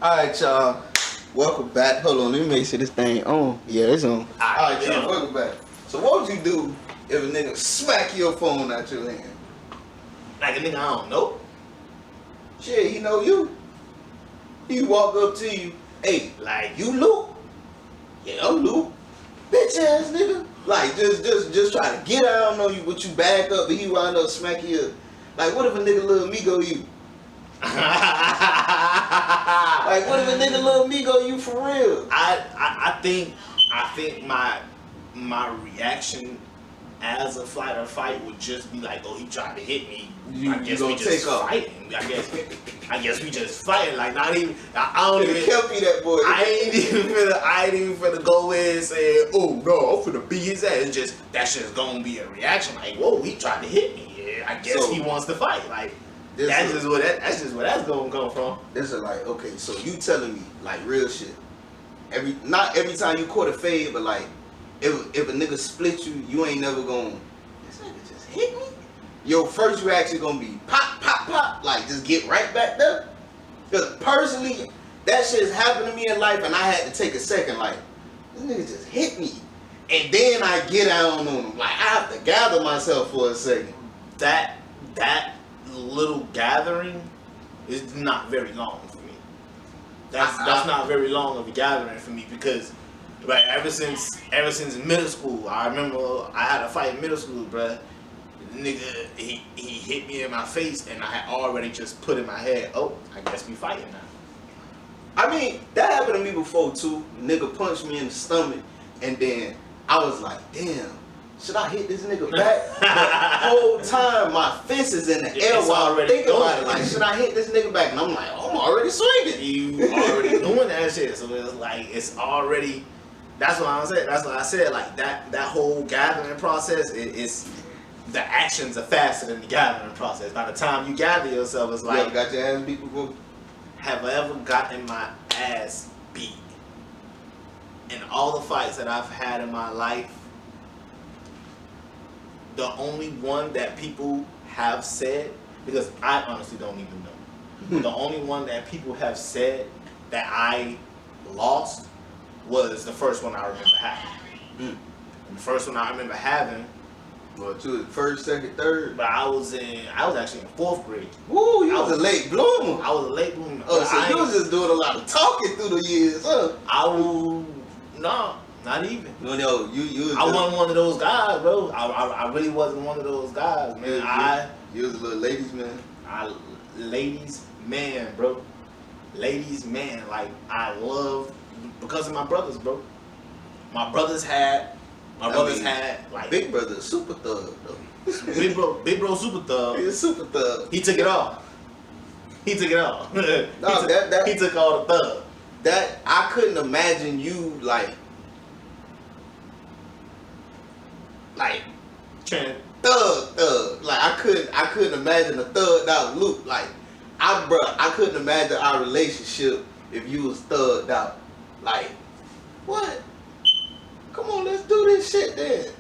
Alright, y'all. Welcome back. Hold on, let me make sure this thing on. Yeah, it's on. Alright, y'all. Welcome back. So, what would you do if a nigga smack your phone out your hand? Like a nigga I don't know. Shit, he know you. He walk up to you. Hey, Like, you Luke? Yeah, I'm Luke. Bitch ass nigga. Like, just try to get out on you, but you back up and he wind up smacking you. Like, what if a nigga little MIGO you? Like, what if a nigga little MIGO you for real? I think my reaction as a flight or fight would just be like, oh, he tried to hit me. I guess we just fighting. I guess we just fighting. Like, not even. I don't even. Kept me that boy. I ain't even finna go in and say, oh no, I'm finna beat his ass. It's just that's just gonna be a reaction. Like, whoa, he tried to hit me. Yeah, I guess he wants to fight. Like. That's just where that's gonna come from. This is like, okay, so you telling me like real shit. Not every time you caught a fade, but like if a nigga split you, you ain't never gonna, this nigga just hit me. Your first reaction gonna be pop, pop, pop, like just get right back there. Cause personally, that shit's happened to me in life, and I had to take a second, like this nigga just hit me, and then I get down on him. Like I have to gather myself for a second. That little gathering is not very long for me. That's not very long of a gathering for me because, like, ever since middle school, I remember I had a fight in middle school, bruh. Nigga, he hit me in my face, and I had already just put in my head, oh, I guess we fighting now. I mean, that happened to me before too. Nigga punched me in the stomach, and then I was like, damn. Should I hit this nigga back? The whole time my fist is in the air while I'm thinking about it. Like, should I hit this nigga back? And I'm like, oh, I'm already swinging. You already doing that shit. So it's like, it's already, that's what I said. That's what I said. Like, that whole gathering process, it's the actions are faster than the gathering process. By the time you gather yourself, it's like, you got your ass beat before? Have I ever gotten my ass beat? In all the fights that I've had in my life, the only one that people have said, because I honestly don't even know, the only one that people have said that I lost was the first one I remember having. And the first one I remember having, well, to first, second, third. but I was actually in 4th grade. Woo, you was a late bloomer. I was a late bloomer. Oh, so you was just doing a lot of talking through the years, huh? Not even. No, you. I wasn't one of those guys, bro. I really wasn't one of those guys, man. You was a little ladies man. Ladies man, bro. Ladies man. Like, I love because of my brothers, bro. My brothers had like big brother, super thug, though. big bro, super thug. He's a super thug. He took it all. He took all the thug. That I couldn't imagine you like thug. Like I couldn't imagine a thugged out Luke. Like I couldn't imagine our relationship if you was thugged out. Like, what? Come on, let's do this shit then.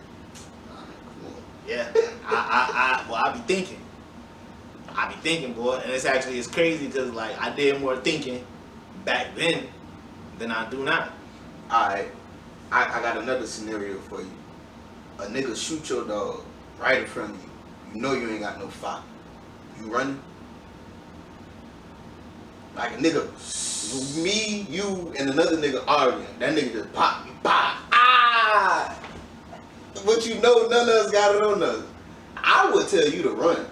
Come on. Yeah. I be thinking, boy, and it's crazy because like I did more thinking back then than I do now. Alright, I got another scenario for you. A nigga shoot your dog right in front of you. You know you ain't got no fight. You running? Like a nigga, me, you, and another nigga arguing. That nigga just pop me, pop, ah! But you know none of us got it on us. I would tell you to run.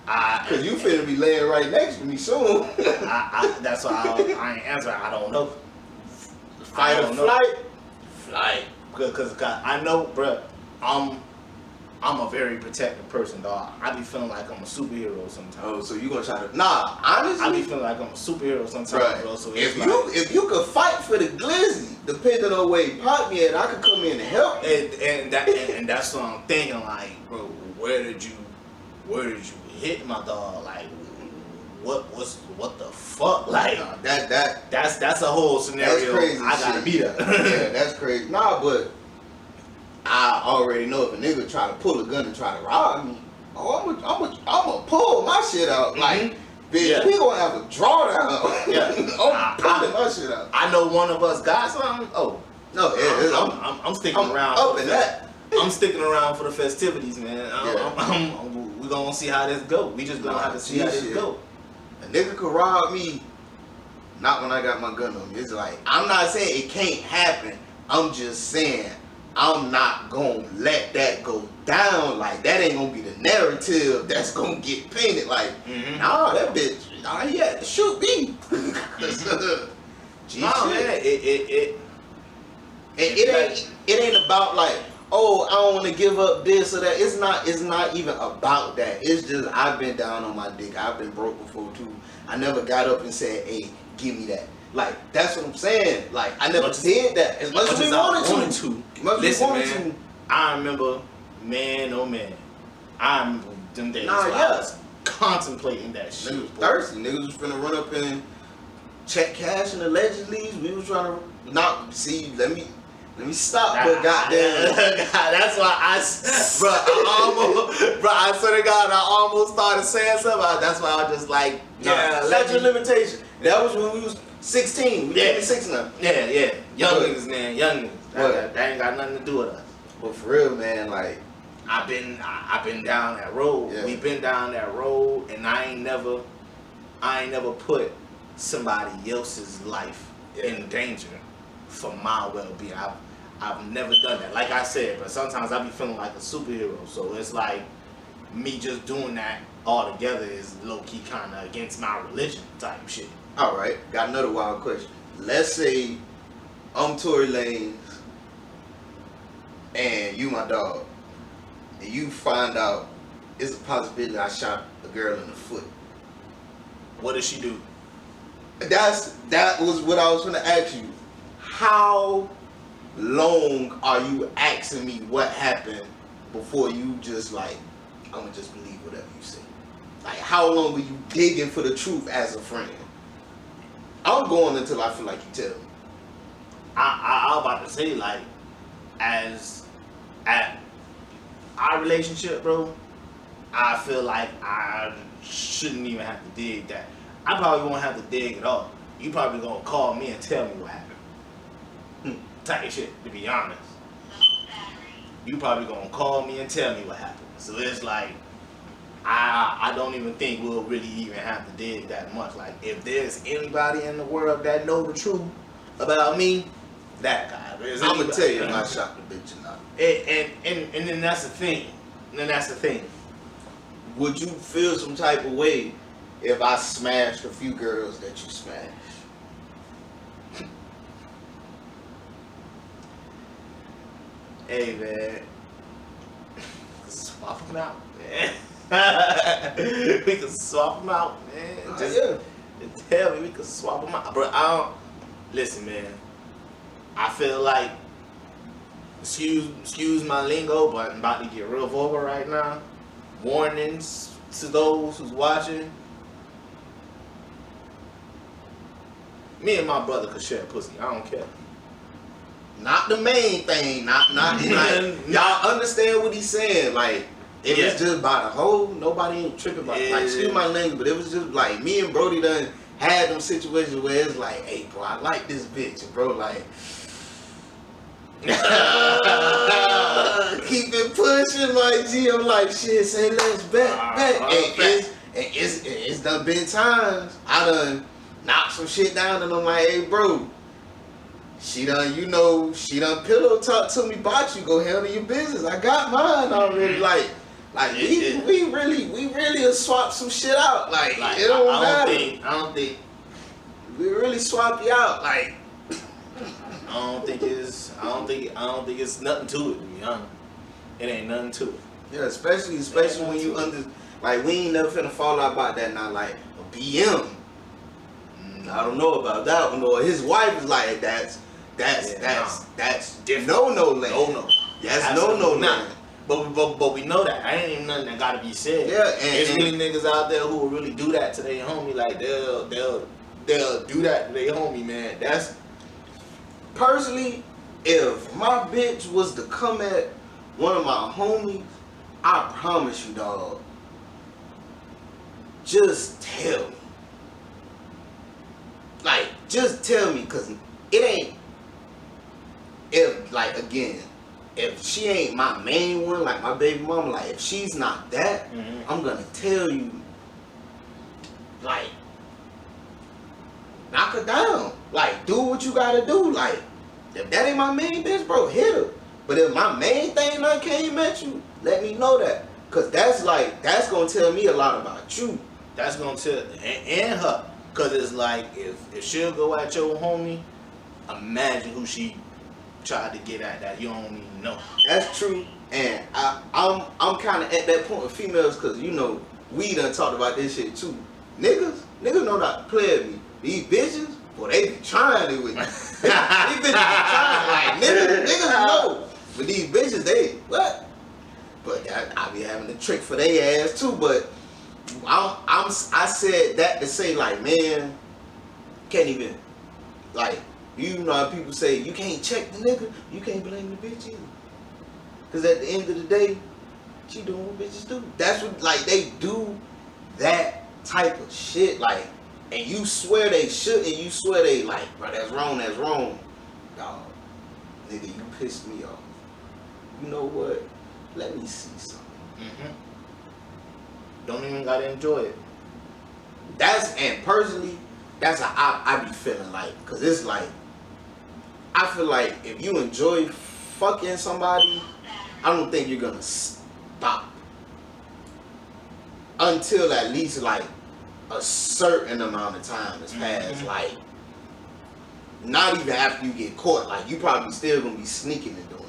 Cause you finna be laying right next to me soon. That's why I ain't answering. I don't know. Fight or flight? Flight. Cause I know, bruh. I'm a very protective person, dog. I be feeling like I'm a superhero sometimes. Oh, so you gonna try to? Nah, honestly, I be feeling like I'm a superhero sometimes, bro. So if you could fight for the glizzy, depending on where you pop me at, I could come in and help. And that's what I'm thinking. Like, bro, where did you hit my dog? Like, what the fuck? Like, that's a whole scenario. That's crazy. I gotta be there. Yeah, that's crazy. Nah, but I already know if a nigga try to pull a gun and try to rob me, I'm gonna pull my shit out. Like, Bitch, Yeah. we gonna have a drawdown. Yeah. I'm pulling my shit out. I know one of us got something. Oh, No, I'm sticking I'm around. up in that. I'm sticking around for the festivities, man. We gonna see how this go. We just gonna have to see how this go. A nigga could rob me, not when I got my gun on me. It's like, I'm not saying it can't happen. I'm just saying I'm not gonna let that go down. Like, that ain't gonna be the narrative that's gonna get painted. Like, nah, that bitch, he had to shoot me. No, man, it ain't about like, oh, I don't want to give up this or that. It's not even about that. It's just, I've been down on my dick. I've been broke before too. I never got up and said, hey, give me that. Like, that's what I'm saying. Like, I never did that. As much as we wanted to. Listen, man, I remember, man, oh man, I remember them days where I was contemplating that shit. Niggas was thirsty. Niggas was finna run up and check cash in the allegedly. We was trying to not see. Let me stop. But goddamn, that's why I swear to God, I almost started saying something. That's why I was just like, statute of limitation. That was when we was 16. We 26 now. Yeah. Young niggas, man. Young niggas. That ain't got nothing to do with us. But for real, man, like, I've been down that road. Yeah. We've been down that road, and I ain't never put somebody else's life in danger for my well-being. I've never done that. Like I said, but sometimes I be feeling like a superhero. So it's like me just doing that all together is low-key kind of against my religion type shit. all right, got another wild question. Let's say I'm Tory Lanez and you my dog, and you find out it's a possibility I shot a girl in the foot. What does she do? That was what I was gonna ask you. How long are you asking me what happened before you just like, I'm gonna just believe whatever you say? Like, how long were you digging for the truth as a friend? I'm going until I feel like you tell me. I was about to say, like, as at our relationship, bro, I feel like I shouldn't even have to dig that. I probably won't have to dig at all. You probably gonna call me and tell me what happened. Type shit, to be honest. You probably gonna call me and tell me what happened. So it's like, I don't even think we'll really even have to dig that much. Like, if there's anybody in the world that know the truth about me, that guy. I'm gonna tell you if I shot the bitch or not. And then that's the thing. Would you feel some type of way if I smashed a few girls that you smashed? Hey, man. Swap them out, man. We can swap them out, man. Just tell me we can swap them out. Bro, listen, man. I feel like, excuse my lingo, but I'm about to get real vulgar right now. Warnings to those who's watching. Me and my brother could share pussy. I don't care. Not the main thing. Not like, y'all understand what he's saying. Like, if it's just by the hoe, nobody ain't tripping about it. Like, excuse my language, but it was just like me and Brody done had them situations where it's like, hey, bro, I like this bitch, and bro, like, keep it pushing, like, G. I'm like, shit, say let's bet. And it's done been times I done knocked some shit down, and I'm like, hey, bro, she done pillow talk to me about you. Go handle your business. I got mine already. Like we really have swapped some shit out. Like it don't matter. I don't think we really swap you out. Like I don't think it's nothing to it, to be honest. It ain't nothing to it. Yeah, especially when you like, we ain't never finna fall out about that now. Like a BM. I don't know about that one. Or his wife is like, that's different. No land. No. That's no land. But we know that. I ain't even nothing that gotta be said. Yeah, there's really niggas out there who will really do that to their homie. Like they'll do that to their homie, man. That's personally, if my bitch was to come at one of my homies, I promise you, dog, just tell me. just tell me, cause it ain't. If like again, if she ain't my main one, like my baby mama, like if she's not that, I'm gonna tell you, like, knock her down. Like, do what you gotta do. Like, if that ain't my main bitch, bro, hit her. But if my main thing done came at you, let me know that. Cause that's gonna tell me a lot about you. That's gonna tell and her. Cause it's like if she'll go at your homie, imagine who she tried to get at that you don't even know. That's true. And I'm kind of at that point with females, cause you know we done talked about this shit too. Niggas know not to play with me. These bitches, boy, they be trying it with me. These bitches be trying, like niggas know. But these bitches, they what? But I be having a trick for their ass too. But I said that to say, like, man, can't even, like, you know how people say you can't check the nigga, you can't blame the bitch either. Cause at the end of the day, she doing what bitches do. That's what, like, they do that type of shit, like, and you swear they shouldn't, you swear they like, bro, that's wrong. Dog, nigga, you pissed me off. You know what? Let me see something. Don't even gotta enjoy it. And personally, that's how I be feeling like, cause it's like, I feel like if you enjoy fucking somebody, I don't think you're gonna stop until at least like a certain amount of time has passed. Like, not even after you get caught, like you probably still gonna be sneaking and doing it.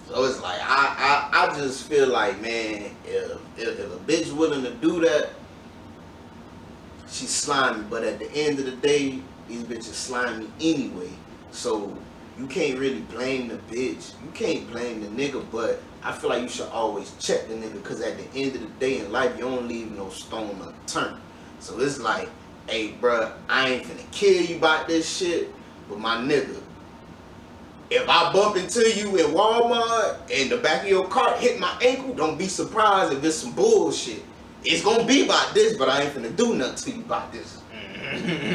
So it's like I just feel like, man, if a bitch willing to do that, she's slimy. But at the end of the day, these bitches slimy anyway. So you can't really blame the bitch. You can't blame the nigga, but I feel like you should always check the nigga, because at the end of the day in life, you don't leave no stone unturned. So it's like, hey, bruh, I ain't finna kill you about this shit, but my nigga, if I bump into you in Walmart and the back of your cart hit my ankle, don't be surprised if it's some bullshit. It's gonna be about this, but I ain't finna do nothing to you about this.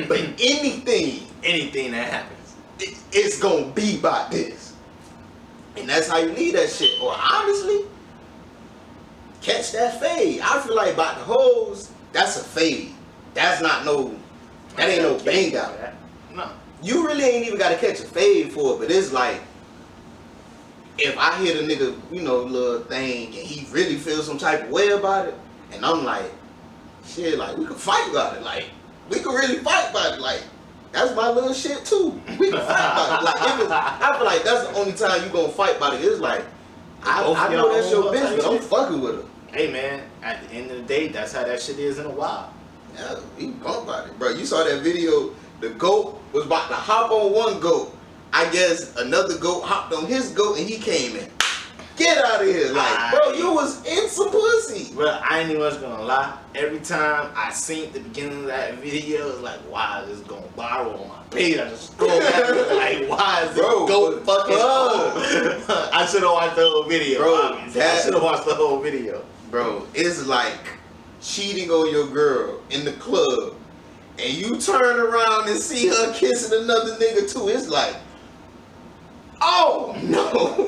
But anything that happens, it's gonna be about this. And that's how you leave that shit. Or honestly, catch that fade. I feel like about the hoes, that's a fade. That ain't no bang out. No. You really ain't even gotta catch a fade for it, but it's like, if I hit a nigga, you know, little thing, and he really feels some type of way about it, and I'm like, shit, like, we could fight about it. Like, we could really fight about it. Like, that's my little shit too. We can fight about it. Like, I feel like that's the only time you gonna fight about it. It's like, I know that's your bitch, but I'm fucking with her. Hey man, at the end of the day, that's how that shit is in a while. Yeah, we bump about it, bro. You saw that video. The goat was about to hop on one goat. I guess another goat hopped on his goat and he came in. Get out of here. Like, bro, you was in some pussy. Bro, I ain't even gonna lie. Every time I seen the beginning of that video, it's like, why is this going viral on my page? I just scroll back and like, why is this goat fucking on? I should have watched the whole video. Bro, I should have watched the whole video. Bro, it's like cheating on your girl in the club, and you turn around and see her kissing another nigga too. It's like, oh no.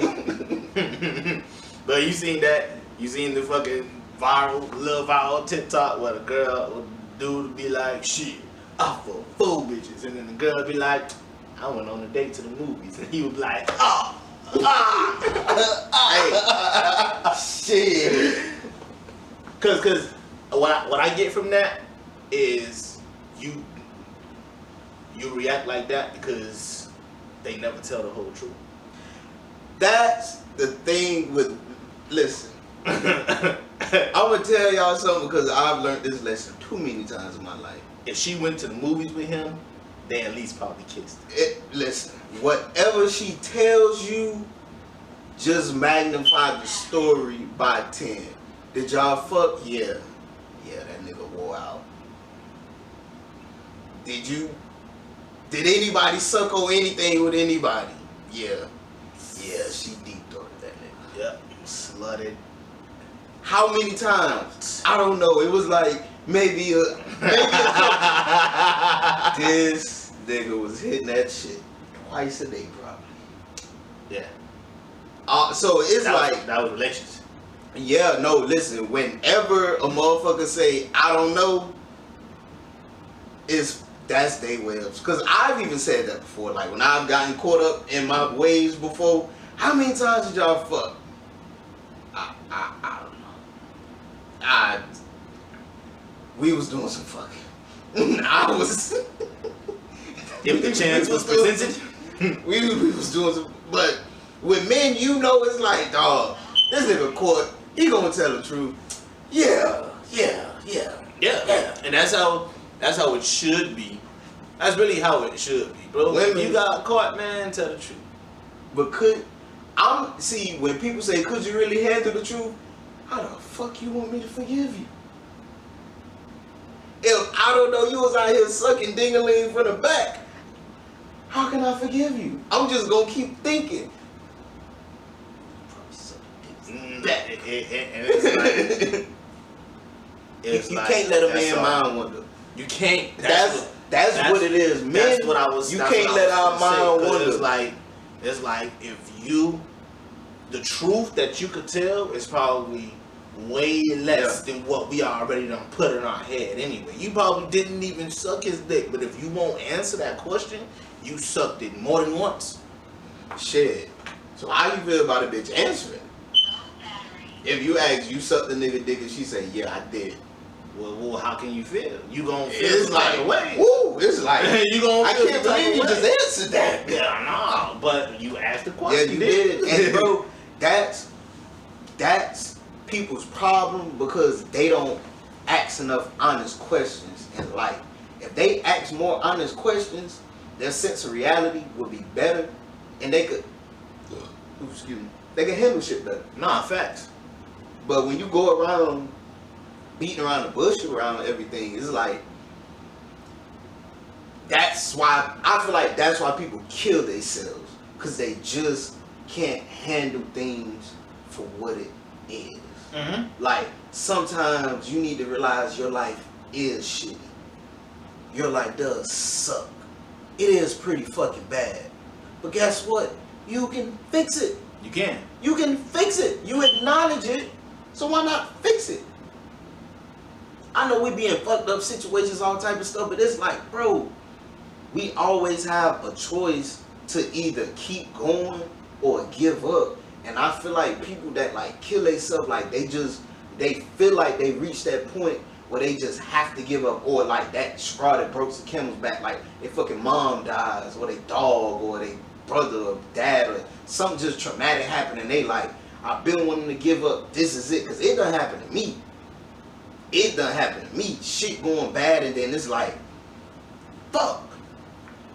But you seen that? You seen the fucking viral TikTok where the girl or the dude be like, shit, I fuck 4 bitches, and then the girl be like, I went on a date to the movies, and he would be like, shit. Cause what I get from that is you react like that because they never tell the whole truth. That's the thing with, listen, I'm gonna tell y'all something because I've learned this lesson too many times in my life. If she went to the movies with him, they at least probably kissed. Listen, whatever she tells you, just magnify the story by 10. Did y'all fuck? Yeah. Yeah, that nigga wore out. Did anybody suck on anything with anybody? Yeah. Yeah, she deep throated that nigga. Yep. Slutted. How many times? I don't know. It was like maybe a this, nigga was hitting that shit twice a day, probably. Yeah. So it's That was relations. Yeah, no, listen, whenever a motherfucker say, I don't know, that's they ways. Because I've even said that before. Like, when I've gotten caught up in my ways before, how many times did y'all fuck? I don't know. We was doing some fucking. I was. If the chance was presented. we was doing some. But with men, you know, it's like, dog, this nigga caught. He gonna tell the truth. Yeah. And that's how it should be. That's really how it should be, bro. Women, if you got caught, man, tell the truth. But see, when people say, could you really handle the truth? How the fuck you want me to forgive you? If I don't know, you was out here sucking ding-a-ling from the back, how can I forgive you? I'm just gonna keep thinking. And it's like, you can't let a man mind wander. You can't. That's what it is. Men, that's what I was. You can't let our mind wander. It's like if the truth that you could tell is probably way less than what we already done put in our head anyway. You probably didn't even suck his dick, but if you won't answer that question, you sucked it more than once. Shit. So how you feel about a bitch answering? If you ask, you sucked the nigga dick, and she say, yeah, I did. Well, how can you feel? You gonna feel it's like away. Woo! It's like you gonna. I can't believe you just answered that. Yeah, no, but you asked the question. Yeah, you did. And bro, that's people's problem because they don't ask enough honest questions in life. If they ask more honest questions, their sense of reality would be better, and they could. Excuse me. They can handle shit better. Nah, facts. But when you go around beating around the bush around everything, it's like that's why I feel like that's why people kill themselves, because they just can't handle things for what it is. Mm-hmm. Like sometimes you need to realize your life is shitty. Your life does suck. It is pretty fucking bad. But guess what? You can fix it. You can. You can fix it. You acknowledge it. So why not fix it? I know we be in fucked up situations, all type of stuff, but it's like, bro, we always have a choice to either keep going or give up. And I feel like people that like kill themselves, like they feel like they reached that point where they just have to give up, or like that straw that broke the camel's back, like their fucking mom dies, or their dog, or their brother or dad, or something just traumatic happened, and they like, I've been wanting to give up, this is it, because it done happened to me. It done happened to me. Shit going bad, and then it's like, fuck.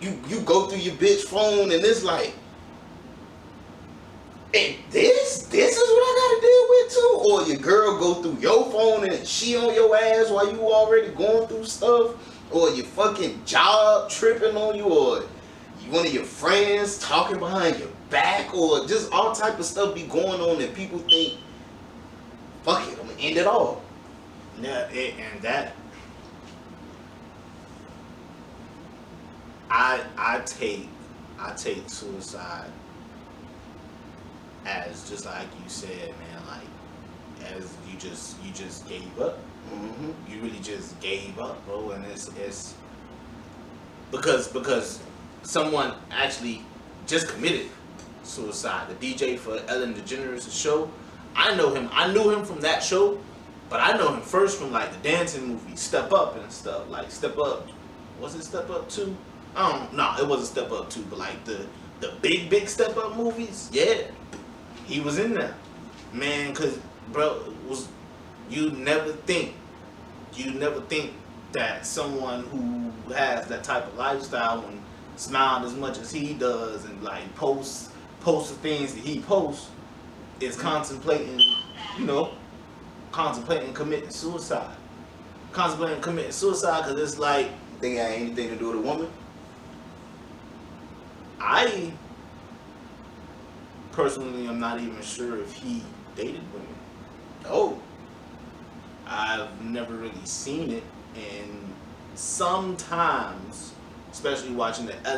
You go through your bitch phone, and it's like, and this is what I gotta deal with too? Or your girl go through your phone and she on your ass while you already going through stuff? Or your fucking job tripping on you? Or one of your friends talking behind your back? Or just all type of stuff be going on that people think, fuck it, I'm gonna end it all. Yeah, and that I take suicide as, just like you said, man, like as you just gave up. Mm-hmm. You really just gave up, bro, and it's because someone actually just committed suicide. The DJ for Ellen DeGeneres' show, I knew him from that show, but I know him first from like the dancing movie Step Up and stuff. Like Step Up, was it Step Up 2? No, it wasn't Step Up 2, but like the big Step Up movies, yeah, he was in there, man. Cause bro, you never think that someone who has that type of lifestyle and smiled as much as he does and like posts the things that he posts is contemplating committing suicide. Contemplating committing suicide, because it's like, Think it had anything to do with a woman? I personally am not even sure if he dated women. Oh. I've never really seen it, and sometimes, especially watching the